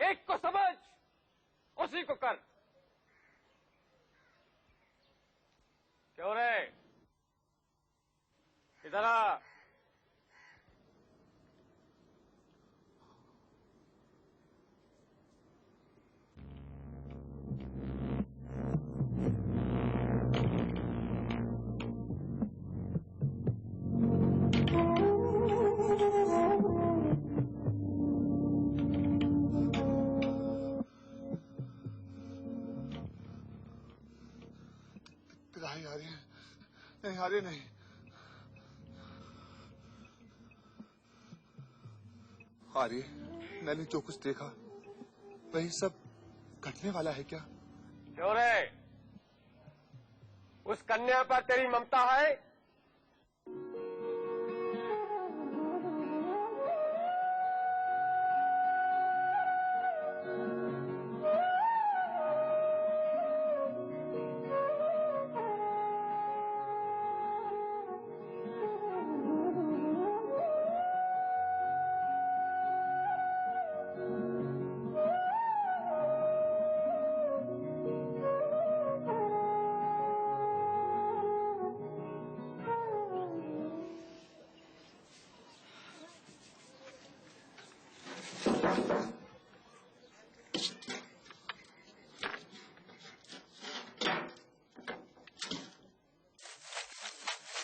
एक को समझ, उसी को कर। क्यों रे, इधर आ। पिताजी आ रही है? नहीं आ रही, नहीं आ रही। मैंने जो कुछ देखा वही सब घटने वाला है क्या? क्यों रे, उस कन्या पर तेरी ममता है?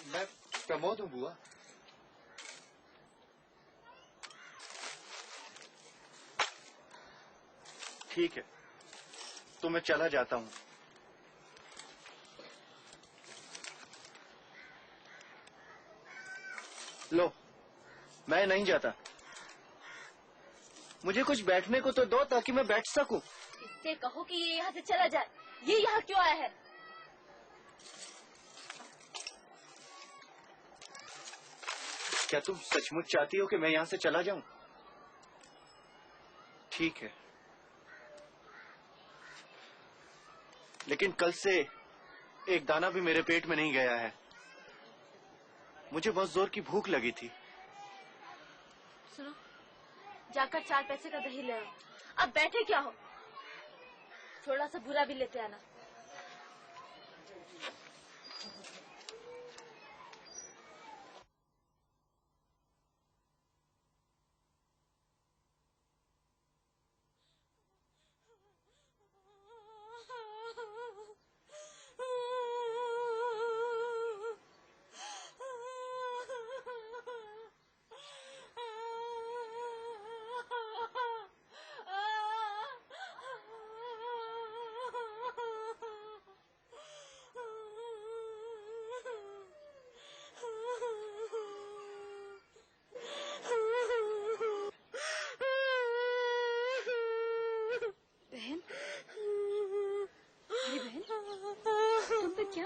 मैं प्रमोद हूँ बुआ। ठीक है, तो मैं चला जाता हूँ। लो, मैं नहीं जाता। मुझे कुछ बैठने को तो दो ताकि मैं बैठ सकूं। इससे कहो कि ये यहाँ से चला जाए। ये यहाँ क्यों आया है? क्या तुम सचमुच चाहती हो कि मैं यहाँ से चला जाऊं? ठीक है, लेकिन कल से एक दाना भी मेरे पेट में नहीं गया है। मुझे बहुत जोर की भूख लगी थी। सुनो, जाकर 4 पैसे का दही ले आओ। अब बैठे क्या हो? थोड़ा सा बुरा भी लेते आना।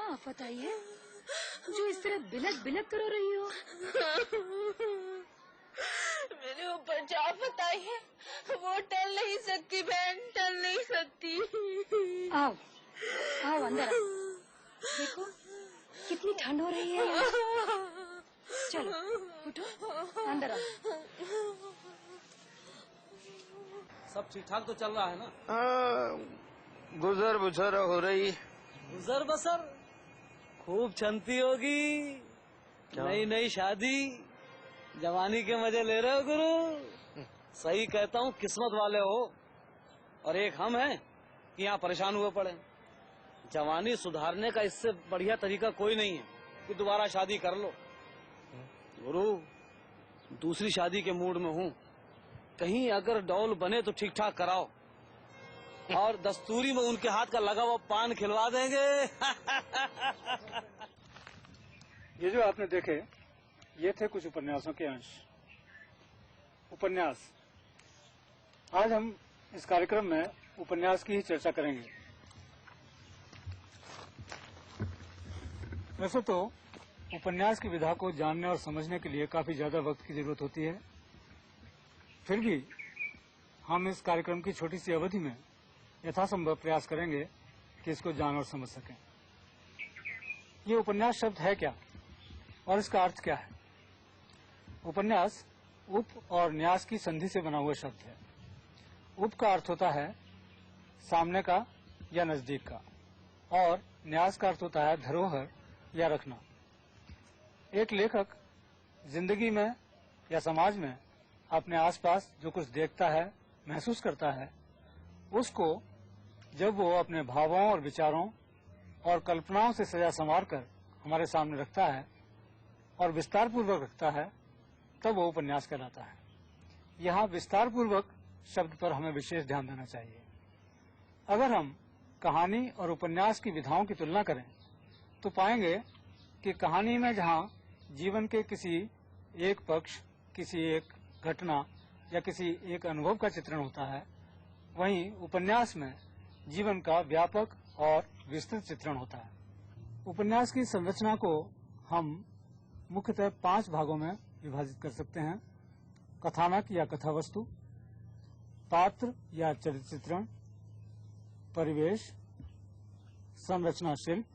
आफत आई है जो इस तरह बिलक बिलक कर रही हो? मेरे ऊपर जो आफत आई है वो टल नहीं सकती बहन, टल नहीं सकती। आओ आओ अंदर आओ। देखो कितनी ठंड हो रही है यहाँ। चलो उठो अंदर आओ। सब ठीक ठाक तो चल रहा है ना? गुजर बुझर हो रही। गुजर बसर खूब चलती होगी। नई नई शादी, जवानी के मजे ले रहे हो गुरु। सही कहता हूँ, किस्मत वाले हो। और एक हम हैं कि यहाँ परेशान हुए पड़े। जवानी सुधारने का इससे बढ़िया तरीका कोई नहीं है कि दोबारा शादी कर लो। गुरु दूसरी शादी के मूड में हूँ, कहीं अगर डौल बने तो ठीक ठाक कराओ, और दस्तूरी में उनके हाथ का लगा हुआ पान खिलवा देंगे। ये जो आपने देखे ये थे कुछ उपन्यासों के अंश। उपन्यास, आज हम इस कार्यक्रम में उपन्यास की ही चर्चा करेंगे। वैसे तो उपन्यास की विधा को जानने और समझने के लिए काफी ज्यादा वक्त की जरूरत होती है, फिर भी हम इस कार्यक्रम की छोटी सी अवधि में यथासंभव प्रयास करेंगे कि इसको जान और समझ सकें। ये उपन्यास शब्द है क्या और इसका अर्थ क्या है? उपन्यास उप और न्यास की संधि से बना हुआ शब्द है। उप का अर्थ होता है सामने का या नजदीक का, और न्यास का अर्थ होता है धरोहर या रखना। एक लेखक जिंदगी में या समाज में अपने आसपास जो कुछ देखता है, महसूस करता है, उसको जब वो अपने भावों और विचारों और कल्पनाओं से सजा संवार कर हमारे सामने रखता है और विस्तार पूर्वक रखता है, तब वो उपन्यास कहलाता है। यहाँ विस्तार पूर्वक शब्द पर हमें विशेष ध्यान देना चाहिए। अगर हम कहानी और उपन्यास की विधाओं की तुलना करें तो पाएंगे कि कहानी में जहाँ जीवन के किसी एक पक्ष, किसी एक घटना या किसी एक अनुभव का चित्रण होता है, वहीं उपन्यास में जीवन का व्यापक और विस्तृत चित्रण होता है। उपन्यास की संरचना को हम मुख्यतः 5 भागों में विभाजित कर सकते हैं: कथानक या कथा वस्तु, पात्र या चरित्र चित्रण, परिवेश, संरचना शिल्प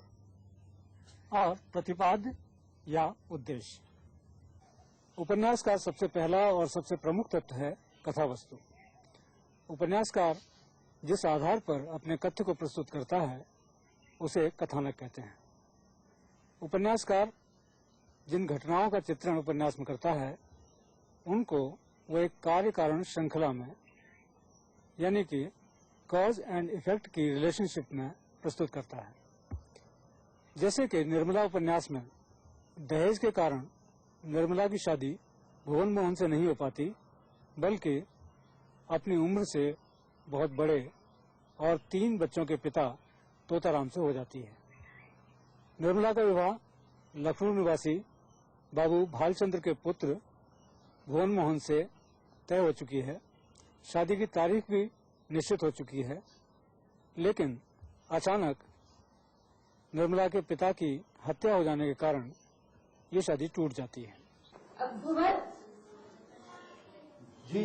और प्रतिपाद्य या उद्देश्य। उपन्यास का सबसे पहला और सबसे प्रमुख तत्व है कथा वस्तु। उपन्यासकार जिस आधार पर अपने कथ्य को प्रस्तुत करता है उसे कथानक कहते हैं। उपन्यासकार जिन घटनाओं का चित्रण उपन्यास में करता है उनको वो एक कार्य कारण श्रृंखला में, यानी कि कॉज एंड इफेक्ट की रिलेशनशिप में प्रस्तुत करता है। जैसे कि निर्मला उपन्यास में दहेज के कारण निर्मला की शादी भुवन मोहन से नहीं हो पाती, बल्कि अपनी उम्र से बहुत बड़े और 3 बच्चों के पिता तोताराम से हो जाती है। निर्मला का विवाह लखनऊ निवासी बाबू भालचंद्र के पुत्र भुवन मोहन से तय हो चुकी है। शादी की तारीख भी निश्चित हो चुकी है, लेकिन अचानक निर्मला के पिता की हत्या हो जाने के कारण ये शादी टूट जाती है। अब भुवन जी,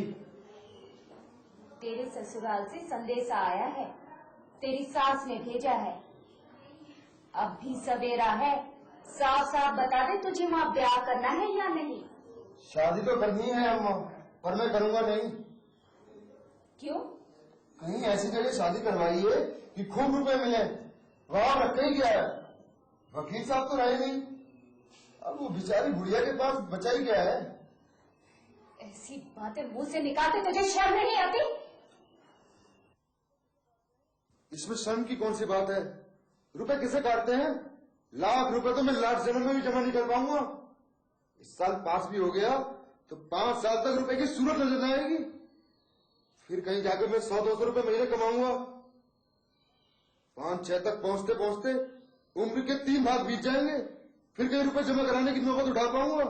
तेरे ससुराल से संदेशा आया है, तेरी सास ने भेजा है। अब भी सवेरा है, साफ साफ बता दे तुझे वहाँ ब्याह करना है या नहीं। शादी तो करनी है अम्मा, पर मैं करूँगा नहीं। क्यों? कहीं ऐसी जगह शादी करवाई है कि खूब रुपए मिले, वहाँ रखा ही क्या है। वकील साहब तो रहे नहीं, अब वो बेचारी बुढ़िया के पास बचा ही क्या है। ऐसी बातें मुंह से निकालते तुझे शर्म नहीं आती? इसमें शर्म की कौन सी बात है? रुपए किसे काटते हैं? लाख रुपए तो मैं लाख जन्म में भी जमा नहीं कर पाऊंगा। इस साल पास भी हो गया तो 5 साल तक रुपए की सूरत नजर न आएगी। फिर कहीं जाकर मैं 100-200 रुपए महीने कमाऊंगा। 5-6 तक पहुंचते पहुंचते उम्र के 3 भाग बीत जाएंगे। फिर कहीं रुपए जमा कराने की नौबत उठा पाऊंगा।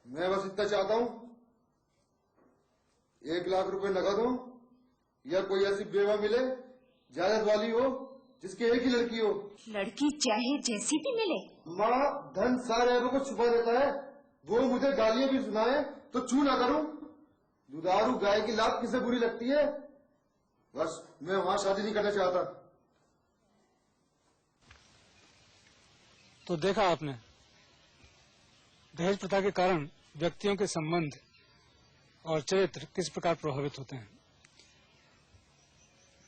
मैं बस इतना चाहता हूं, 1 लाख रुपए नगद हो या कोई ऐसी बेवा मिले जायदाद वाली हो जिसकी एक ही लड़की हो। लड़की चाहे जैसी भी मिले। माँ धन सारे ऐबों को छुपा देता है। वो मुझे गालियां भी सुनाए तो चू ना करूं। दुधारू गाय की लात किसे बुरी लगती है? बस मैं वहां शादी नहीं करना चाहता। तो देखा आपने, दहेज प्रथा के कारण व्यक्तियों के संबंध और चरित्र किस प्रकार प्रभावित होते हैं।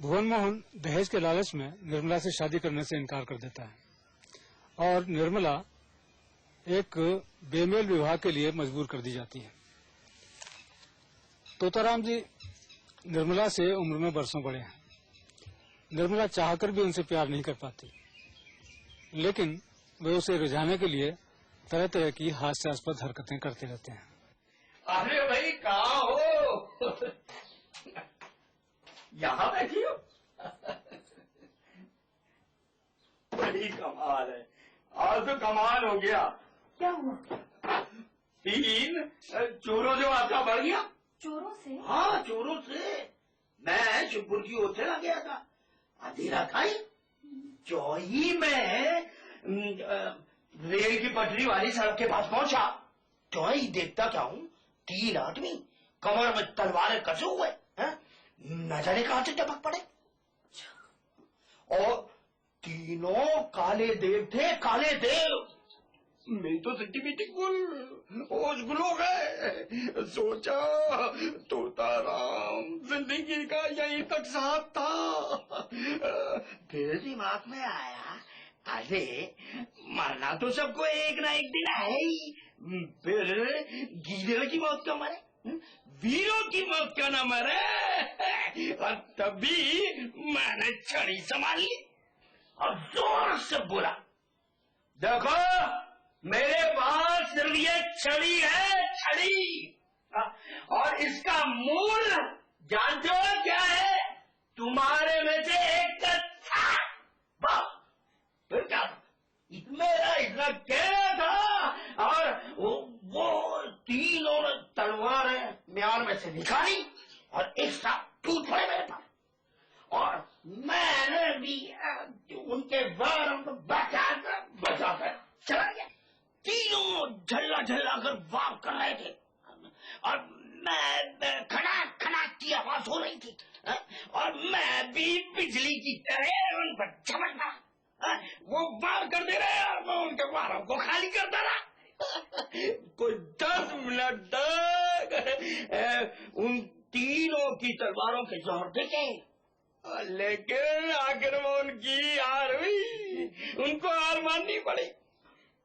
भुवन मोहन दहेज के लालच में निर्मला से शादी करने से इनकार कर देता है और निर्मला एक बेमेल विवाह के लिए मजबूर कर दी जाती है। तोताराम जी निर्मला से उम्र में बरसों बड़े हैं। निर्मला चाहकर भी उनसे प्यार नहीं कर पाती, लेकिन वे उसे रिझाने के लिए तरह तरह की हास्यास्पद हरकतें करते रहते हैं। अरे भाई कहाँ हो? यहाँ बैठी हो? बड़ी कमाल है, आज तो कमाल हो गया। क्या हुआ? 3 चोरों से वास्ता बढ़ गया। चोरों से? हाँ चोरों से। मैं शिवपुर की ओर चला गया था, अंधेरा था ही। चौही में रेल की पटरी वाली सड़क के पास पहुंचा तो ही देखता क्या हूँ, 3 आदमी कमर में तलवारें कसे हुए हैं, न जाने कहां से टपक पड़े। और तीनों काले देव थे, काले देव। मेरी तो सिटी गुल होश गुल हो गए। सोचा तोताराम जिंदगी का यही तक साथ था। फिर दिमाग में आया, अरे मरना तो सबको एक ना एक दिन है ही, फिर गीदड़ की मौत क्यों मरे, वीरों की मौत क्यों न मरे। और तभी मैंने छड़ी संभाल ली और जोर से बोला, देखो मेरे पास सिर्फ ये छड़ी है, छड़ी, और इसका मूल जानते हो क्या है, तुम्हारे में से एक का बस। फिर क्या था, मेरा इतना कहना था, और वो तीनों तलवारें म्यार में से निकाली और एक साथ टूट पड़े मेरे पास, और मैंने भी उनके वारों को बचाकर चला गया। तीनों झल्ला झल्ला कर वार कर रहे थे और मैं खड़ाक की आवाज हो रही थी, और मैं भी बिजली की तरह उन पर झपट पड़ा। वो वार कर दे रहे और मैं उनके वारों को खाली करता रहा। कोई 10 मिनट तक उन तीनों की तलवारों के जोर देखे, लेकिन आखिर में उनकी हार हुई, उनको हार माननी पड़ी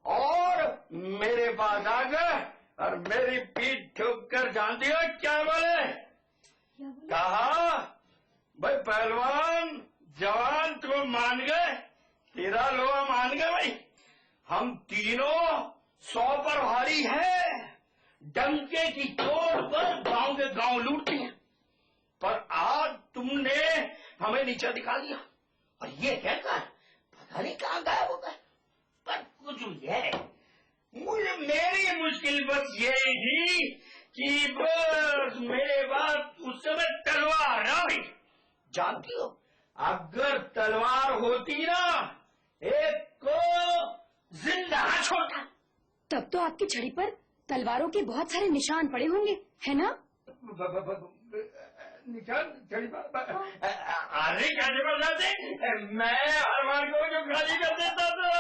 और मेरे पास आ गए और मेरी पीठ ठोक कर जानती हो क्या बोले, कहा भाई पहलवान जवान तुम मान गए, तेरा लोहा मान गए भाई, हम तीनों 100 पर भारी है, डंके की चोट पर गांव के गांव लूटते हैं, पर आज तुमने हमें नीचे दिखा दिया। और ये कहकर पता नहीं कहाँ गायब हो गए। पर कुछ ये मुझे मेरी मुश्किल बस ये थी कि बस मेरे पास उस समय तलवार ना हुई। जानती हो, अगर तलवार होती ना, एक को जिंदा छोड़ता। तब तो आपकी छड़ी पर तलवारों के बहुत सारे निशान पड़े होंगे, है ना? निशान छड़ी पर? अरे कैसे बताते, मैं हर बार को जो खाली कर देता था,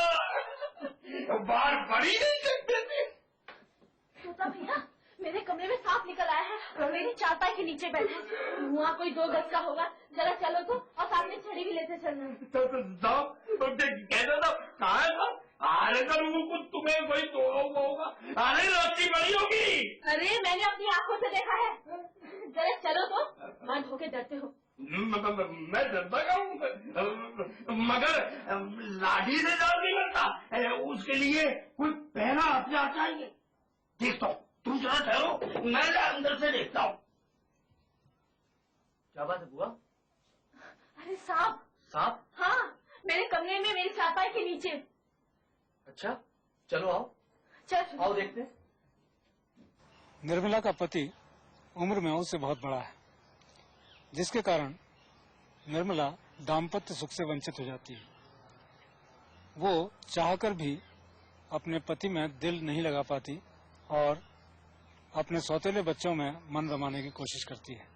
बार पड़ी नहीं सकते थे। तोता भैया, मेरे कमरे में सांप निकल आया है और मेरी चारपाई के नीचे बैठा है। वहाँ कोई 2 गज का होगा, जरा चलो तो, और साथ में छड़ी भी लेते चलना। कहता था कहाँ है साहब? अरे तो तुम्हें कोई तो होगा, अरे रस्सी बड़ी होगी। अरे मैंने अपनी आंखों से देखा है, जरा चलो तो, मन होके डरते हो। मैं डरता का हूँ, मगर लाठी से डर नहीं लगता, उसके लिए कोई पहना हथियार चाहिए। देखता हूँ, तुम जरा ठहरो, मैं अंदर से देखता हूँ। क्या बात है बुआ? अरे सांप। सांप? हाँ, मेरे कमरे में मेरी चारपाई के नीचे। अच्छा, चलो आओ, चल आओ देखते हैं। निर्मला का पति उम्र में उससे बहुत बड़ा है, जिसके कारण निर्मला दाम्पत्य सुख से वंचित हो जाती है। वो चाहकर भी अपने पति में दिल नहीं लगा पाती और अपने सौतेले बच्चों में मन रमाने की कोशिश करती है।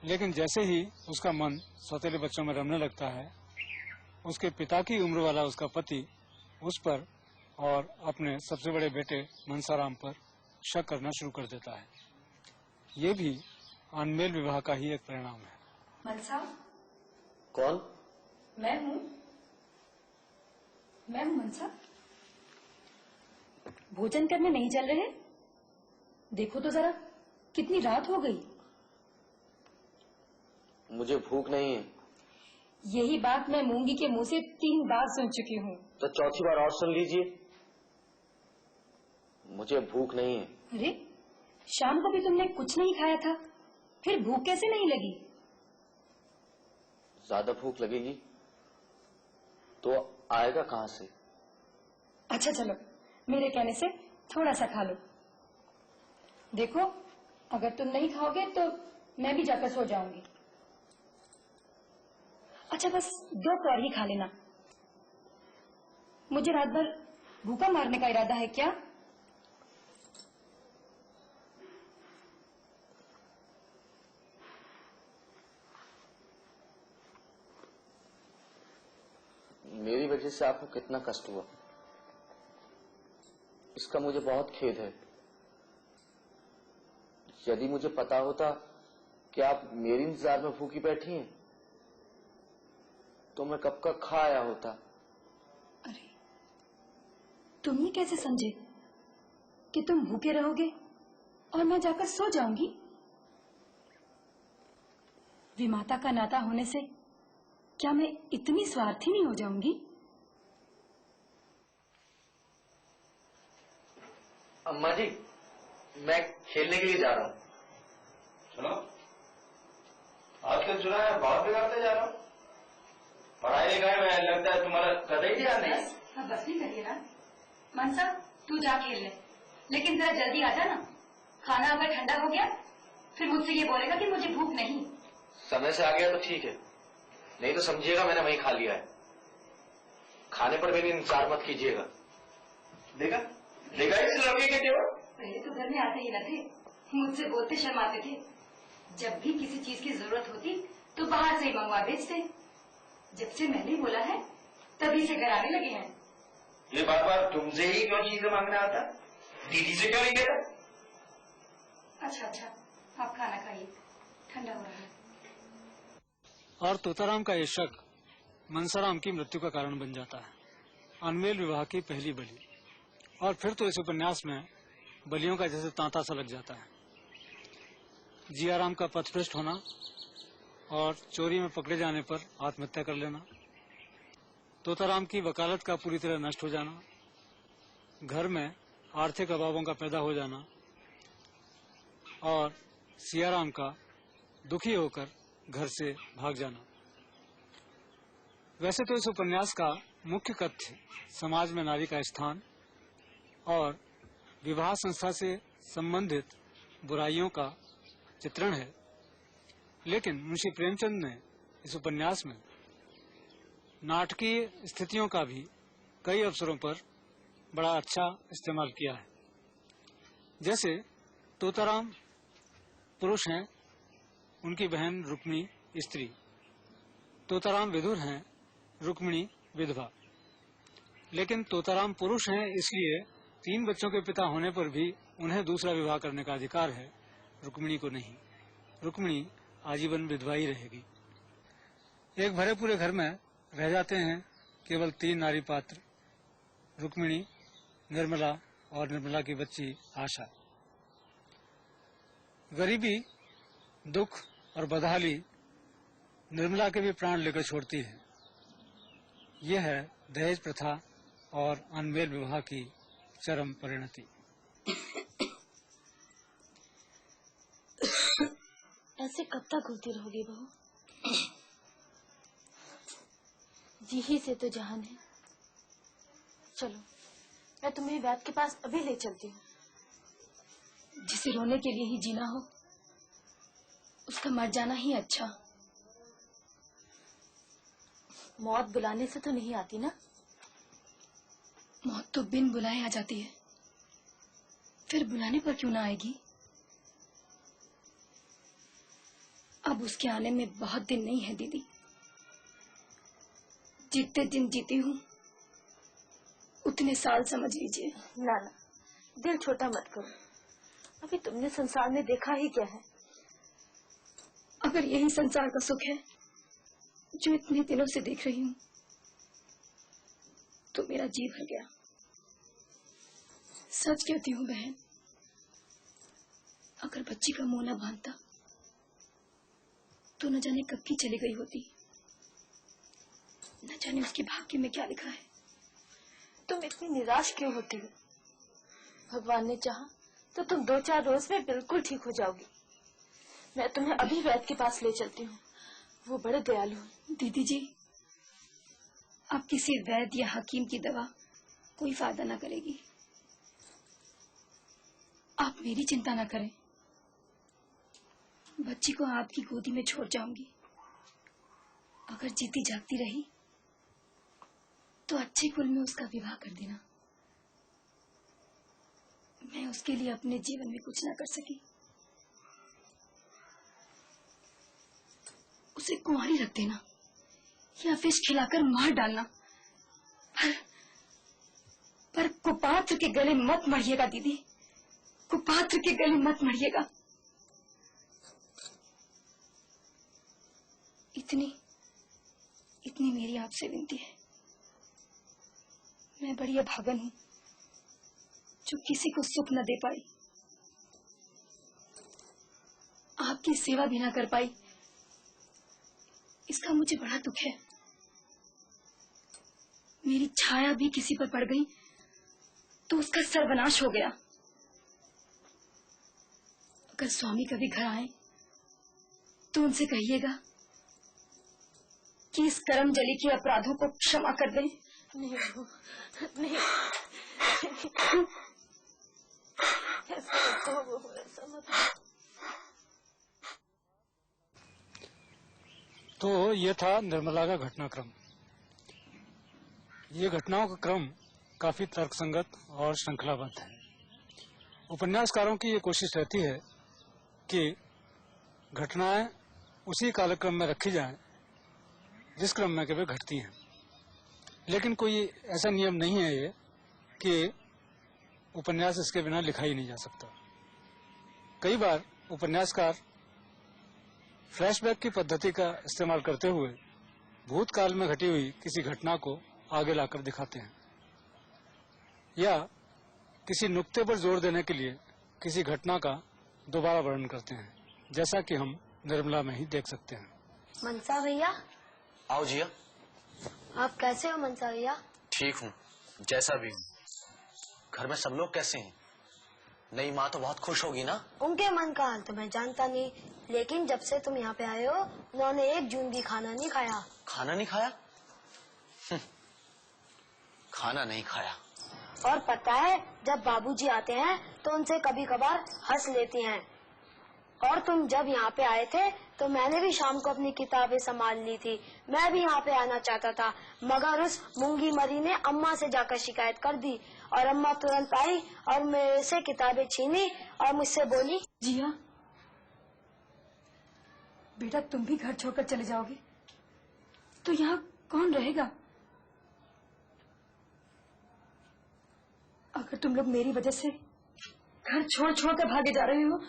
लेकिन जैसे ही उसका मन सौतेले बच्चों में रमने लगता है, उसके पिता की उम्र वाला उसका पति उस पर और अपने सबसे बड़े बेटे मनसाराम पर शक करना शुरू कर देता है। ये भी अनमेल विवाह का ही एक परिणाम है। मनसा, कौन? मैं हूँ मनसा। भोजन करने नहीं चल रहे? देखो तो जरा, कितनी रात हो गई। मुझे भूख नहीं है। यही बात मैं मूंगी के मुंह से 3 बार सुन चुकी हूँ। तो चौथी बार और सुन लीजिए, मुझे भूख नहीं है। अरे, शाम को भी तुमने कुछ नहीं खाया था, फिर भूख कैसे नहीं लगी? ज्यादा भूख लगेगी तो आएगा कहाँ से? अच्छा चलो, मेरे कहने से थोड़ा सा खा लो। देखो, अगर तुम नहीं खाओगे तो मैं भी जाकर सो जाऊंगी। अच्छा, बस 2 कौर ही खा लेना। मुझे रात भर भूखा मारने का इरादा है क्या? मेरी वजह से आपको कितना कष्ट हुआ? इसका मुझे बहुत खेद है। यदि मुझे पता होता कि आप मेरी इंतजार में भूखी बैठी हैं, तो मैं कब का खा आया होता। अरे, तुम ये कैसे समझे कि तुम भूखे रहोगे और मैं जाकर सो जाऊंगी? विमाता का नाता होने से क्या मैं इतनी स्वार्थी नहीं हो जाऊंगी? अम्मा जी, मैं खेलने के लिए जा रहा हूँ। सुनो, आजकल सुना है बहुत बिगाड़ते जा रहा हूँ। पढ़ाई लिखाई में लगता है तुम्हारा कतई ध्यान नहीं। अब बस नहीं करिए ना। मनसा, तू जा खेल ले, लेकिन जरा जल्दी आ जा ना। खाना अगर ठंडा हो गया फिर मुझसे ये बोलेगा कि मुझे भूख नहीं। समय से आ गया तो ठीक है, नहीं तो समझिएगा मैंने वहीं खा लिया है। खाने पर मेरी इंतजार मत कीजिएगा। देखा देखा इस लड़के के तेवर। पहले तो घर में आते ही न थे, मुझसे बोलते शर्माते थे। जब भी किसी चीज की जरूरत होती तो बाहर से ही मंगवा बेचते। जब से मैंने बोला है तभी से घर आने लगे हैं। ये बार बार तुमसे ही क्यों चीजें मांगना आता? दीदी से क्यों नहीं कहता? अच्छा अच्छा, आप खाना खाइए, ठंडा हो रहा है। और तोताराम का ये शक मनसाराम की मृत्यु का कारण बन जाता है। अनमेल विवाह की पहली बलि, और फिर तो इस उपन्यास में बलियों का जैसे तांता सा लग जाता है। जियाराम का पथभ्रष्ट होना और चोरी में पकड़े जाने पर आत्महत्या कर लेना, तोताराम की वकालत का पूरी तरह नष्ट हो जाना, घर में आर्थिक अभावों का पैदा हो जाना, और सियाराम का दुखी होकर घर से भाग जाना। वैसे तो इस उपन्यास का मुख्य तथ्य समाज में नारी का स्थान और विवाह संस्था से संबंधित बुराइयों का चित्रण है, लेकिन मुंशी प्रेमचंद ने इस उपन्यास में नाटकीय स्थितियों का भी कई अवसरों पर बड़ा अच्छा इस्तेमाल किया है। जैसे तोताराम पुरुष हैं, उनकी बहन रुक्मिणी स्त्री, तोताराम विधुर हैं, रुक्मिणी विधवा। लेकिन तोताराम पुरुष हैं, इसलिए 3 बच्चों के पिता होने पर भी उन्हें दूसरा विवाह करने का अधिकार है, रुक्मिणी को नहीं। रुक्मिणी आजीवन विधवा ही रहेगी। एक भरे पूरे घर में रह जाते हैं केवल 3 नारी पात्र, रुक्मिणी, निर्मला और निर्मला की बच्ची आशा। गरीबी, दुख और बदहाली निर्मला के भी प्राण लेकर छोड़ती है। यह है दहेज प्रथा और अनमेल विवाह की चरम परिणति। ऐसे कब तक घूमती रहोगी बहू? जी ही से तो जहान है। चलो, मैं तुम्हें वैद के पास अभी ले चलती हूँ। जिसे रोने के लिए ही जीना हो, उसका मर जाना ही अच्छा। मौत बुलाने से तो नहीं आती ना? मौत तो बिन बुलाए आ जाती है, फिर बुलाने पर क्यों ना आएगी? अब उसके आने में बहुत दिन नहीं है दीदी। जितने दिन जीती हूँ उतने साल समझ लीजिए। ना ना, दिल छोटा मत करो। अभी तुमने संसार में देखा ही क्या है? अगर यही संसार का सुख है जो इतने दिनों से देख रही हूँ, तो मेरा जी भर गया। सच कहती हूँ बहन, अगर बच्ची का मुंह न बांधता तो न जाने कब की चली गई होती। न जाने उसके भाग्य में क्या लिखा है। तुम इतनी निराश क्यों होती हो? भगवान ने चाहा तो तुम 2-4 रोज में बिल्कुल ठीक हो जाओगी। मैं तुम्हें अभी वैद्य के पास ले चलती हूँ, वो बड़े दयालु हैं। दीदी जी, अब किसी वैद्य या हकीम की दवा कोई फायदा ना करेगी। आप मेरी चिंता ना करें, बच्ची को आपकी गोदी में छोड़ जाऊंगी। अगर जीती जागती रही तो अच्छे कुल में उसका विवाह कर देना। मैं उसके लिए अपने जीवन में कुछ ना कर सकी, उसे कुंवारी रख देना या विष खिलाकर मार डालना। पर पर कुपात्र के गले मत मरिएगा दीदी, कुपात्र के गले मत मरिएगा। इतनी मेरी आपसे विनती है। मैं बड़ी अभागन हूं जो किसी को सुख न दे पाई, आपकी सेवा भी ना कर पाई। इसका मुझे बड़ा दुख है। मेरी छाया भी किसी पर पड़ गई तो उसका सर्वनाश हो गया। अगर स्वामी कभी घर आए तो उनसे कहिएगा कि इस कर्मजली के अपराधों को क्षमा कर दें। नहीं नहीं, ऐसा मत। तो ये था निर्मला का घटनाक्रम। ये घटनाओं का क्रम काफी तर्कसंगत और श्रृंखलाबद्ध है। उपन्यासकारों की ये कोशिश रहती है कि घटनाएं उसी कालक्रम में रखी जाएं जिस क्रम में कभी घटती हैं, लेकिन कोई ऐसा नियम नहीं है ये कि उपन्यास इसके बिना लिखा ही नहीं जा सकता। कई बार उपन्यासकार फ्लैशबैक की पद्धति का इस्तेमाल करते हुए भूतकाल में घटी हुई किसी घटना को आगे लाकर दिखाते हैं, या किसी नुक्ते पर जोर देने के लिए किसी घटना का दोबारा वर्णन करते हैं, जैसा कि हम निर्मला में ही देख सकते हैं। मनसा भैया, आओ जिया। आप कैसे हो मनसा भैया? ठीक हूँ, जैसा भी हूँ। घर में सब लोग कैसे हैं? नई माँ तो बहुत खुश होगी ना? उनके मन का हाल तो मैं जानता नहीं, लेकिन जब से तुम यहाँ पे आए हो उन्होंने एक जून भी खाना नहीं खाया। खाना नहीं खाया? खाना नहीं खाया। और पता है, जब बाबूजी आते हैं तो उनसे कभी कभार हंस लेती हैं। और तुम जब यहाँ पे आए थे तो मैंने भी शाम को अपनी किताबें संभाल ली थी। मैं भी यहाँ पे आना चाहता था, मगर उस मूंगी मरी ने अम्मा से जाकर शिकायत कर दी और अम्मा तुरंत आई और मेरे से किताबें छीनी और मुझसे बोली, जिया बेटा, तुम भी घर छोड़कर चले जाओगे तो यहाँ कौन रहेगा? अगर तुम लोग मेरी वजह से घर छोड़ छोड़ कर भागे जा रहे हो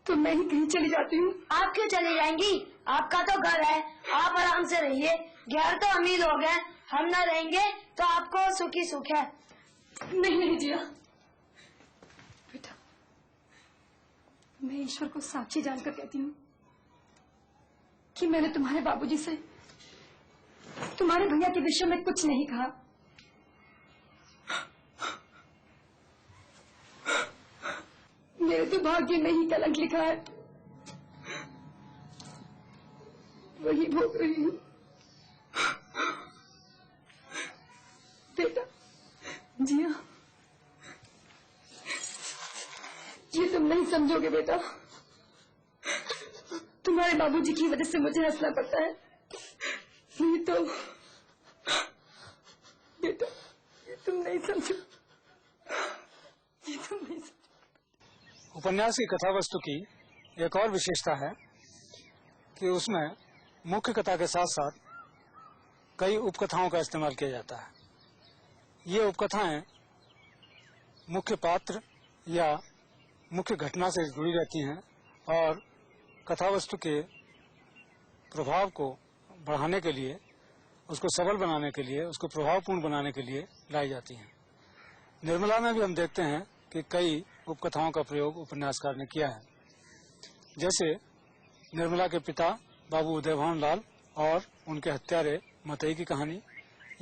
तो मैं ही कहीं चली जाती हूँ। आप क्यों चली जाएंगी? आपका तो घर है, आप आराम से रहिए। घर तो हम ही लोग हैं, हम ना रहेंगे तो आपको सुख ही सुख है। नहीं नहीं जिया बेटा, मैं ईश्वर को साक्षी जानकर कहती हूँ कि मैंने तुम्हारे बाबूजी से तुम्हारे भैया के विषय में कुछ नहीं कहा। मेरे तो भाग्य में ही कलंक लिखा है, वही भोग रही हूँ। बेटा जिया, ये तुम नहीं समझोगे बेटा। तुम्हारे बाबूजी की वजह से मुझे हंसना पड़ता है, नहीं तो बेटा ये तुम नहीं समझो, ये तुम नहीं समझो। उपन्यास की कथा वस्तु की एक और विशेषता है कि उसमें मुख्य कथा के साथ साथ कई उपकथाओं का इस्तेमाल किया जाता है। ये उपकथाएं मुख्य पात्र या मुख्य घटना से जुड़ी रहती हैं और कथा वस्तु के प्रभाव को बढ़ाने के लिए, उसको सबल बनाने के लिए, उसको प्रभावपूर्ण बनाने के लिए लाई जाती हैं। निर्मला में भी हम देखते हैं कि कई उपकथाओं का प्रयोग उपन्यासकार ने किया है, जैसे निर्मला के पिता बाबू उदयभान लाल और उनके हत्यारे मतई की कहानी,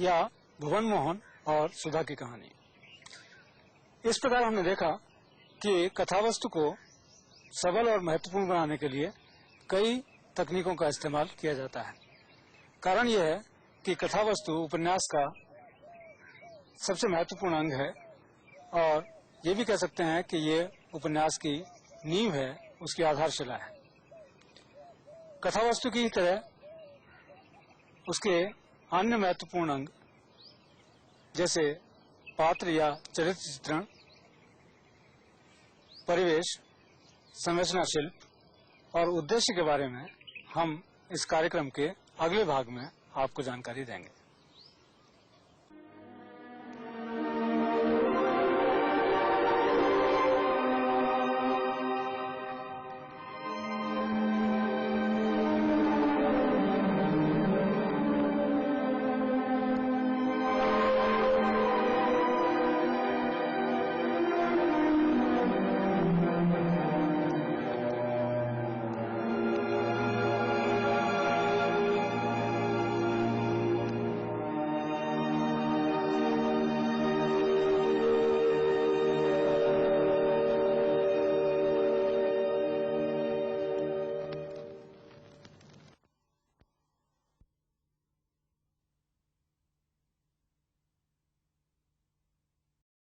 या भुवन मोहन और सुधा की कहानी। इस प्रकार हमने देखा कि कथावस्तु को सबल और महत्वपूर्ण बनाने के लिए कई तकनीकों का इस्तेमाल किया जाता है। कारण यह है कि कथावस्तु उपन्यास का सबसे महत्वपूर्ण अंग है और ये भी कह सकते हैं कि ये उपन्यास की नींव है, उसकी आधारशिला है। कथावस्तु की तरह उसके अन्य महत्वपूर्ण अंग जैसे पात्र या चरित्र चित्रण, परिवेश, संरचना शिल्प और उद्देश्य के बारे में हम इस कार्यक्रम के अगले भाग में आपको जानकारी देंगे।